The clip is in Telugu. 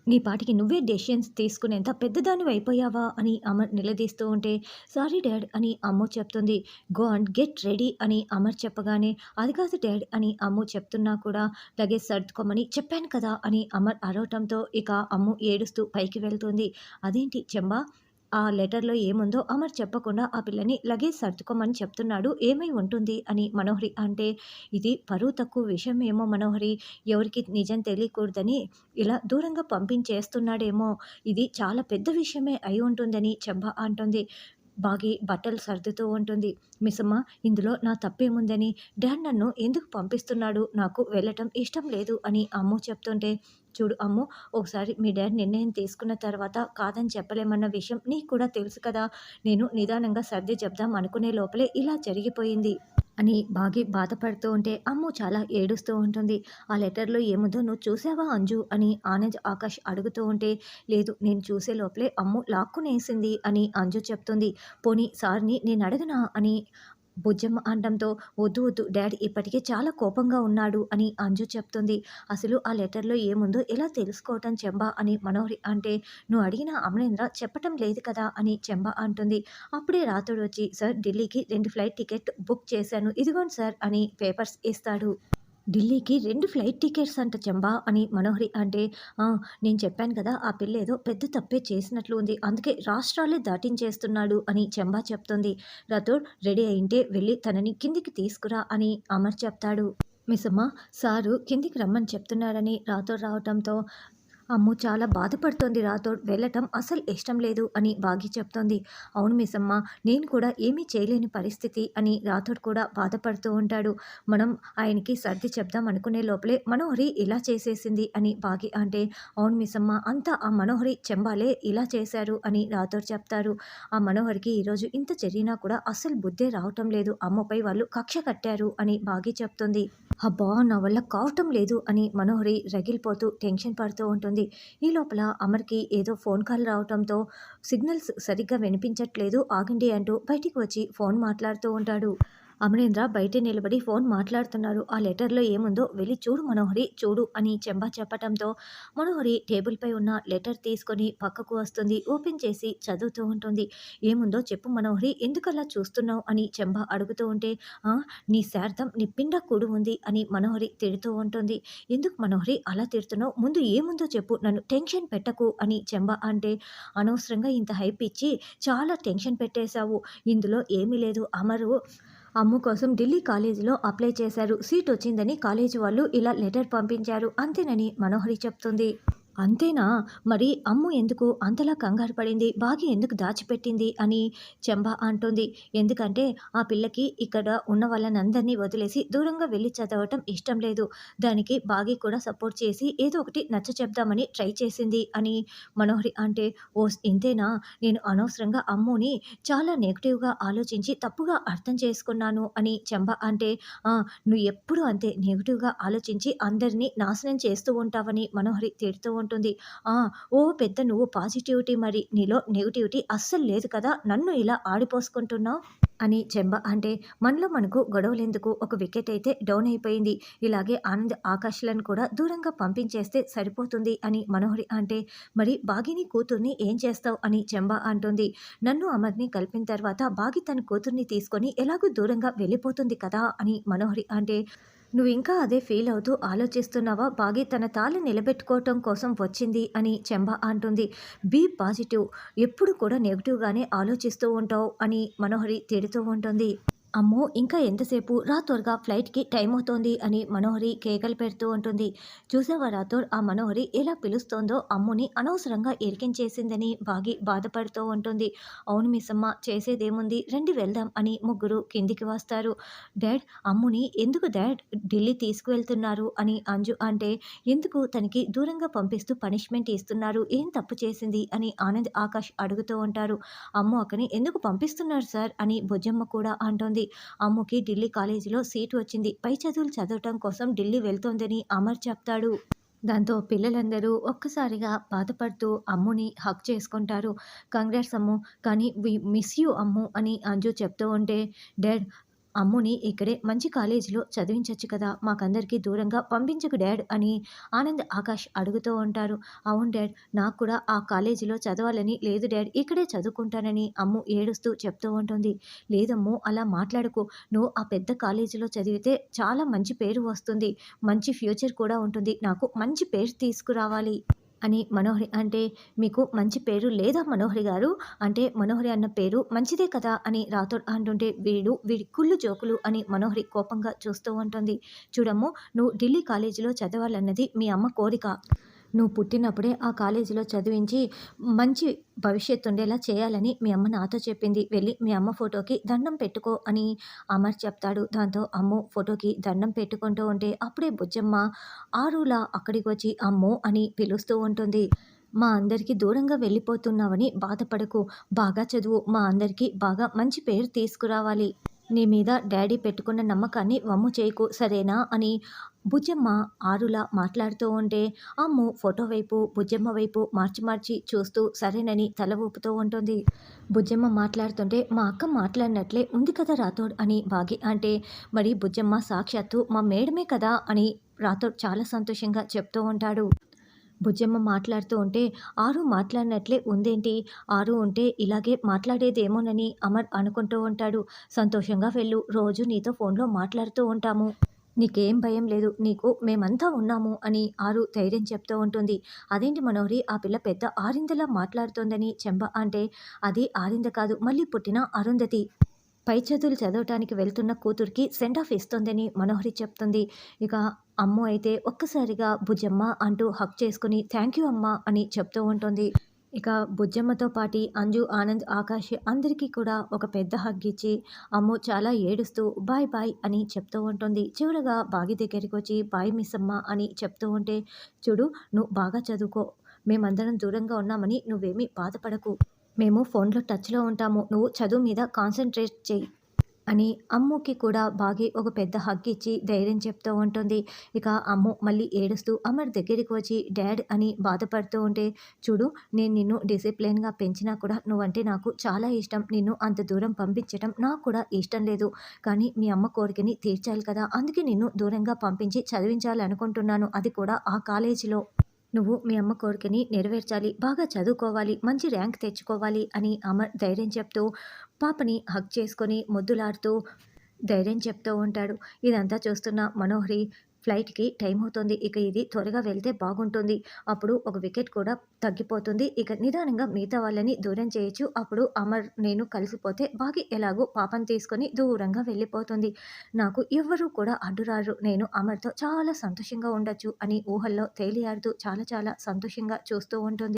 నీ పాటికి నువ్వే డెసిషన్స్ తీసుకునేంత పెద్దదానివయిపోయావా అని అమర్ నిలదీస్తూ ఉంటే, సారీ డాడ్ అని అమ్ము చెప్తుంది. గో అండ్ గెట్ రెడీ అని అమర్ చెప్పగానే, అది కాదు డాడ్ అని అమ్ము చెప్తున్నా కూడా, లగేజ్ సర్దుకోమని చెప్పాను కదా అని అమర్ అరవటంతో ఇక అమ్ము ఏడుస్తూ పైకి వెళ్తుంది. అదేంటి చెంబా, ఆ లెటర్‌లో ఏముందో అమర్ చెప్పకుండా ఆ పిల్లని లగేజ్ సర్దుకోమని చెప్తున్నాడు. ఏమై ఉంటుంది అని మనోహరి అంటే, ఇది పరువు తక్కువ విషయమేమో మనోహరి. ఎవరికీ నిజం తెలియకూడదని ఇలా దూరంగా పంపించేస్తున్నాడేమో. ఇది చాలా పెద్ద విషయమే అయి ఉంటుందని చెంబ అంటుంది. బాగి బట్టలు సర్దుతూ ఉంటుంది. మిస్సమ్మ, ఇందులో నా తప్పేముందని, డాడ్ నన్ను ఎందుకు పంపిస్తున్నాడు? నాకు వెళ్ళటం ఇష్టం లేదు అని అమ్ము చెప్తుంటే, చూడు అమ్ము, ఒకసారి మీ డాడ్ నిర్ణయం తీసుకున్న తర్వాత కాదని చెప్పలేమన్న విషయం నీకు కూడా తెలుసు కదా! నేను నిదానంగా సర్ది చెప్దాం అనుకునే లోపలే ఇలా జరిగిపోయింది అని బాగి బాధపడుతూ ఉంటే, అమ్ము చాలా ఏడుస్తూ ఉంటుంది. ఆ లెటర్‌లో ఏముందో నువ్వు చూసావా అంజు అని ఆనంద్, ఆకాష్ అడుగుతూ ఉంటే, లేదు నేను చూసే లోపలే అమ్ము లాక్కునేసింది అని అంజు చెప్తుంది. పోనీ సార్‌ని నేనడగనా అని బుజ్జమ్మ అనడంతో, వద్దు వద్దు డాడీ ఇప్పటికే చాలా కోపంగా ఉన్నాడు అని అంజు చెప్తుంది. అసలు ఆ లెటర్‌లో ఏముందో ఎలా తెలుసుకోవటం చెంబా అని మనోహరి అంటే, నువ్వు అడిగిన అమరేంద్ర చెప్పటం లేదు కదా అని చెంబ అంటుంది. అప్పుడే రాతోడు వచ్చి, సార్ ఢిల్లీకి 2 ఫ్లైట్ టికెట్ బుక్ చేశాను. ఇదిగోండి సార్ అని పేపర్స్ ఇస్తాడు. ఢిల్లీకి 2 ఫ్లైట్ టికెట్స్ అంట చంబా అని మనోహరి అంటే, "ఆ! నేను చెప్పాను కదా! ఆ పిల్లేదో పెద్ద తప్పే చేసినట్లు ఉంది. అందుకే రాష్ట్రాలే దాటించేస్తున్నాడు" అని చంబా చెప్తుంది. రాథోడ్ రెడీ అయింటే వెళ్ళి తనని కిందికి తీసుకురా అని అమర్ చెప్తాడు. మిస్సమ్మ, సారు కిందికి రమ్మని చెప్తున్నారని రాథోడ్ రావటంతో, అమ్ము చాలా బాధపడుతోంది రాథోడ్. వెళ్ళటం అసలు ఇష్టం లేదు అని బాగి చెప్తోంది. అవును మిస్సమ్మ, నేను కూడా ఏమీ చేయలేని పరిస్థితి అని రాథోడ్ కూడా బాధపడుతూ ఉంటాడు. మనం ఆయనకి సర్ది చెప్దాం అనుకునే లోపలే మనోహరి ఇలా చేసేసింది అని బాగి అంటే, అవును మిస్సమ్మ, అంతా ఆ మనోహరి చెంబాలే ఇలా చేశారు అని రాథోడ్ చెప్తారు. ఆ మనోహరికి ఈరోజు ఇంత జరిగినా కూడా అస్సలు బుద్ధే రావటం లేదు. అమ్మపై వాళ్ళు కక్ష కట్టారు అని బాగి చెప్తుంది. అబ్బా! నా వల్ల కావటం లేదు అని మనోహరి రగిలిపోతూ టెన్షన్ పడుతూ ఉంటుంది. ఈ లోపల అమర్‌కి ఏదో ఫోన్ కాల్ రావటంతో, సిగ్నల్స్ సరిగ్గా వినిపించట్లేదు ఆగండి అంటూ బయటికి వచ్చి ఫోన్ మాట్లాడుతూ ఉంటాడు. అమరేంద్ర బయటే నిలబడి ఫోన్ మాట్లాడుతున్నారు. ఆ లెటర్‌లో ఏముందో వెళ్లి చూడు మనోహరి చూడు అని చెంబా చెప్పటంతో, మనోహరి టేబుల్‌పై ఉన్న లెటర్ తీసుకొని పక్కకు వస్తుంది. ఓపెన్ చేసి చదువుతూ ఉంటుంది. ఏముందో చెప్పు మనోహరి, ఎందుకలా చూస్తున్నావు అని చెంబా అడుగుతూ ఉంటే, ఆ! నీ శార్థం నీ పిండ ఉంది అని మనోహరి తిడుతూ ఉంటుంది. ఎందుకు మనోహరి అలా తిడుతున్నావు? ముందు ఏముందో చెప్పు, నన్ను టెన్షన్ పెట్టకు అని చెంబ అంటే, అనవసరంగా ఇంత హైప్ ఇచ్చి చాలా టెన్షన్ పెట్టేశావు. ఇందులో ఏమీ లేదు. అమరు అమ్ము కోసం ఢిల్లీ కాలేజీలో అప్లై చేశారు. సీట్ వచ్చిందని కాలేజీ వాళ్ళు ఇలా లెటర్ పంపించారు అంతేనని మనోహరి చెప్తుంది. అంతేనా? మరి అమ్ము ఎందుకు అంతలా కంగారు పడింది? బాగి ఎందుకు దాచిపెట్టింది అని చెంబ అంటుంది. ఎందుకంటే ఆ పిల్లకి ఇక్కడ ఉన్న వాళ్ళనందరినీ వదిలేసి దూరంగా వెళ్లి చదవటం ఇష్టం లేదు. దానికి బాగి కూడా సపోర్ట్ చేసి ఏదో ఒకటి నచ్చచెప్దామని ట్రై చేసింది అని మనోహరి అంటే, ఓస్ ఇంతేనా? నేను అనవసరంగా అమ్ముని చాలా నెగెటివ్‌గా ఆలోచించి తప్పుగా అర్థం చేసుకున్నాను అని చెంబ అంటే, ఆ! నువ్వు ఎప్పుడూ అంతే నెగెటివ్‌గా ఆలోచించి అందరిని నాశనం చేస్తూ ఉంటావని మనోహరి తిడుతూ ఉంటుంది. ఆ! ఓ పెద్ద నువ్వు పాజిటివిటీ మరి. నీలో నెగెటివిటీ అస్సలు లేదు కదా! నన్ను ఇలా ఆడిపోసుకుంటున్నావు అని చెంబ అంటే, మనలో మనకు గొడవలెందుకు? ఒక వికెట్ అయితే డౌన్ అయిపోయింది. ఇలాగే ఆనంద్, ఆకాష్‌లను కూడా దూరంగా పంపించేస్తే సరిపోతుంది అని మనోహరి అంటే, మరి బాగిని కూతుర్ని ఏం చేస్తావు అని చెంబ అంటుంది. నన్ను అమర్‌ని కలిపిన తర్వాత బాగి తన కూతుర్ని తీసుకొని ఎలాగో దూరంగా వెళ్ళిపోతుంది కదా అని మనోహరి అంటే, నువ్వింకా అదే ఫీల్ అవుతూ ఆలోచిస్తున్నావా? బాగి తన తాళి నిలబెట్టుకోవటం కోసం వచ్చింది అని చెంబ అంటుంది. Be positive. ఎప్పుడు కూడా నెగెటివ్‌గానే ఆలోచిస్తూ ఉంటావు అని మనోహరి తిడుతూ ఉంటుంది. అమ్మో! ఇంకా ఎంతసేపు? రా త్వరగా ఫ్లైట్‌కి టైం అవుతోంది అని మనోహరి కేకలు పెడుతూ ఉంటుంది. చూసావా రాథోడ్, ఆ మనోహరి ఎలా పిలుస్తోందో అమ్ముని అనవసరంగా ఇరికించేసిందని బాగి బాధపడుతూ ఉంటుంది. అవును మిస్సమ్మ, చేసేదేముంది, రండి వెళ్దాం అని ముగ్గురు కిందికి వస్తారు. డాడ్, అమ్ముని ఎందుకు డాడ్ ఢిల్లీ తీసుకువెళ్తున్నారు అని అంజు అంటే, ఎందుకు తనకి దూరంగా పంపిస్తూ పనిష్మెంట్ ఇస్తున్నారు? ఏం తప్పు చేసింది అని ఆనంద్, ఆకాష్ అడుగుతూ ఉంటారు. అమ్ము అక్కని ఎందుకు పంపిస్తున్నారు సార్ అని బుజ్జమ్మ కూడా అంటోంది. అమ్ముకి ఢిల్లీ కాలేజీలో సీటు వచ్చింది. పై చదువులు చదవటం కోసం ఢిల్లీ వెళ్తోందని అమర్ చెప్తాడు. దాంతో పిల్లలందరూ ఒక్కసారిగా బాధపడుతూ అమ్ముని హగ్ చేసుకుంటారు. కంగ్రాట్స్ అమ్ము, కానీ వి మిస్ యూ అమ్ము అని అంజు చెప్తూ ఉంటే, డాడ్ అమ్ముని ఇక్కడే మంచి కాలేజీలో చదివించొచ్చు కదా! మాకందరికీ దూరంగా పంపించకు డాడ్ అని ఆనంద్, ఆకాష్ అడుగుతూ ఉంటారు. అవును డాడ్, నాకు కూడా ఆ కాలేజీలో చదవాలని లేదు డాడ్, ఇక్కడే చదువుకుంటానని అమ్ము ఏడుస్తూ చెప్తూ ఉంటుంది. లేదమ్ము అలా మాట్లాడకు. నువ్వు ఆ పెద్ద కాలేజీలో చదివితే చాలా మంచి పేరు వస్తుంది. మంచి ఫ్యూచర్ కూడా ఉంటుంది. నాకు మంచి పేరు తీసుకురావాలి అని మనోహరి అంటే, మీకు మంచి పేరు లేదా మనోహరి గారు? అంటే మనోహరి అన్న పేరు మంచిదే కదా అని రాథోడ్ అంటుంటే, వీడి కుళ్ళు జోకులు అని మనోహరి కోపంగా చూస్తూ ఉంటుంది. చూడమ్ము, నువ్వు ఢిల్లీ కాలేజీలో చదవాలన్నది మీ అమ్మ కోరిక. నువ్వు పుట్టినప్పుడే ఆ కాలేజీలో చదివించి మంచి భవిష్యత్తు ఉండేలా చేయాలని మీ అమ్మ నాతో చెప్పింది. వెళ్ళి మీ అమ్మ ఫోటోకి దండం పెట్టుకో అని అమర్ చెప్తాడు. దాంతో అమ్ము ఫోటోకి దండం పెట్టుకుంటూ ఉంటే అప్పుడే బుజ్జమ్మ ఆరులా అక్కడికి వచ్చి అమ్ము అని పిలుస్తూ ఉంటుంది. మా అందరికీ దూరంగా వెళ్ళిపోతున్నావని బాధపడకు. బాగా చదువు. మా అందరికీ బాగా మంచి పేరు తీసుకురావాలి. నీ మీద డాడీ పెట్టుకున్న నమ్మకాన్ని వమ్ము చేయకు సరేనా అని బుజ్జమ్మ ఆరులా మాట్లాడుతూ ఉంటే అమ్ము ఫోటో వైపు బుజ్జమ్మ వైపు మార్చి మార్చి చూస్తూ సరేనని తల ఊపుతూ ఉంటుంది. బుజ్జమ్మ మాట్లాడుతుంటే మా అక్క మాట్లాడినట్లే ఉంది కదా రాథోడ్ అని బాగి అంటే, మరి బుజ్జమ్మ సాక్షాత్తు మా మేడమే కదా అని రాథోడ్ చాలా సంతోషంగా చెప్తూ ఉంటాడు. బుజ్జమ్మ మాట్లాడుతూ ఉంటే, ఆరు మాట్లాడినట్లే ఉందేంటి? ఆరు ఉంటే ఇలాగే మాట్లాడేదేమోనని అమర్ అనుకుంటూ ఉంటాడు. సంతోషంగా వెళ్ళు. రోజు నీతో ఫోన్‌లో మాట్లాడుతూ ఉంటాము. నీకేం భయం లేదు. నీకు మేమంతా ఉన్నాము అని ఆరు ధైర్యం చెప్తూ ఉంటుంది. అదేంటి మనోహరి, ఆ పిల్ల పెద్ద ఆరిందలా మాట్లాడుతోందని చెంబ అంటే, అది ఆరింద కాదు, మళ్ళీ పుట్టిన అరుంధతి. పై చదువులు చదవటానికి వెళ్తున్న కూతురికి సెండ్ ఆఫ్ ఇస్తోందని మనోహరి చెప్తుంది. ఇక అమ్ము అయితే ఒక్కసారిగా బుజ్జమ్మ అంటూ హగ్ చేసుకొని థ్యాంక్ యూ అమ్మా అని చెప్తూ ఉంటుంది. ఇక బుజ్జమ్మతో పాటి అంజు, ఆనంద్, ఆకాష్ అందరికీ కూడా ఒక పెద్ద హగ్ ఇచ్చి అమ్ము చాలా ఏడుస్తూ బాయ్ బాయ్ అని చెప్తూ ఉంటుంది. చివరగా బాగి దగ్గరికి వచ్చి బాయ్ మిస్ అమ్మ అని చెప్తూ ఉంటే, చూడు నువ్వు బాగా చదువుకో. మేమందరం దూరంగా ఉన్నామని నువ్వేమీ బాధపడకు. మేము ఫోన్‌లో టచ్‌లో ఉంటాము. నువ్వు చదువు మీద కాన్సంట్రేట్ చెయ్యి అని అమ్ముకి కూడా బాగి ఒక పెద్ద హగ్ ఇచ్చి ధైర్యం చెప్తూ ఉంటుంది. ఇక అమ్ము మళ్ళీ ఏడుస్తూ అమర్ దగ్గరికి వచ్చి డాడ్ అని బాధపడుతూ ఉంటే, చూడు నేను నిన్ను డిసిప్లిన్‌గా పెంచినా కూడా నువ్వంటే నాకు చాలా ఇష్టం. నిన్ను అంత దూరం పంపించటం నాకు కూడా ఇష్టం లేదు. కానీ మీ అమ్మ కోరికని తీర్చాలి కదా! అందుకే నిన్ను దూరంగా పంపించి చదివించాలనుకుంటున్నాను. అది కూడా ఆ కాలేజీలో. నువ్వు మీ అమ్మ కోరికని నెరవేర్చాలి. బాగా చదువుకోవాలి. మంచి ర్యాంక్ తెచ్చుకోవాలి అని అమర్ ధైర్యం చెప్తూ పాపని హగ్ చేసుకొని ముద్దులాడుతూ ధైర్యం చెప్తూ ఉంటాడు. ఇదంతా చూస్తున్న మనోహరి ఫ్లైట్‌కి టైం అవుతుంది. ఇక ఇది త్వరగా వెళ్తే బాగుంటుంది. అప్పుడు ఒక వికెట్ కూడా తగ్గిపోతుంది. ఇక నిదానంగా మిగతా వాళ్ళని దూరం చేయొచ్చు. అప్పుడు అమర్, నేను కలిసిపోతే బాగి ఎలాగో పాపని తీసుకొని దూరంగా వెళ్ళిపోతుంది. నాకు ఎవ్వరూ కూడా అడ్డురారు. నేను అమర్‌తో చాలా సంతోషంగా ఉండొచ్చు అని ఊహల్లో తేలియాడుతూ చాలా చాలా సంతోషంగా చూస్తూ ఉంటుంది.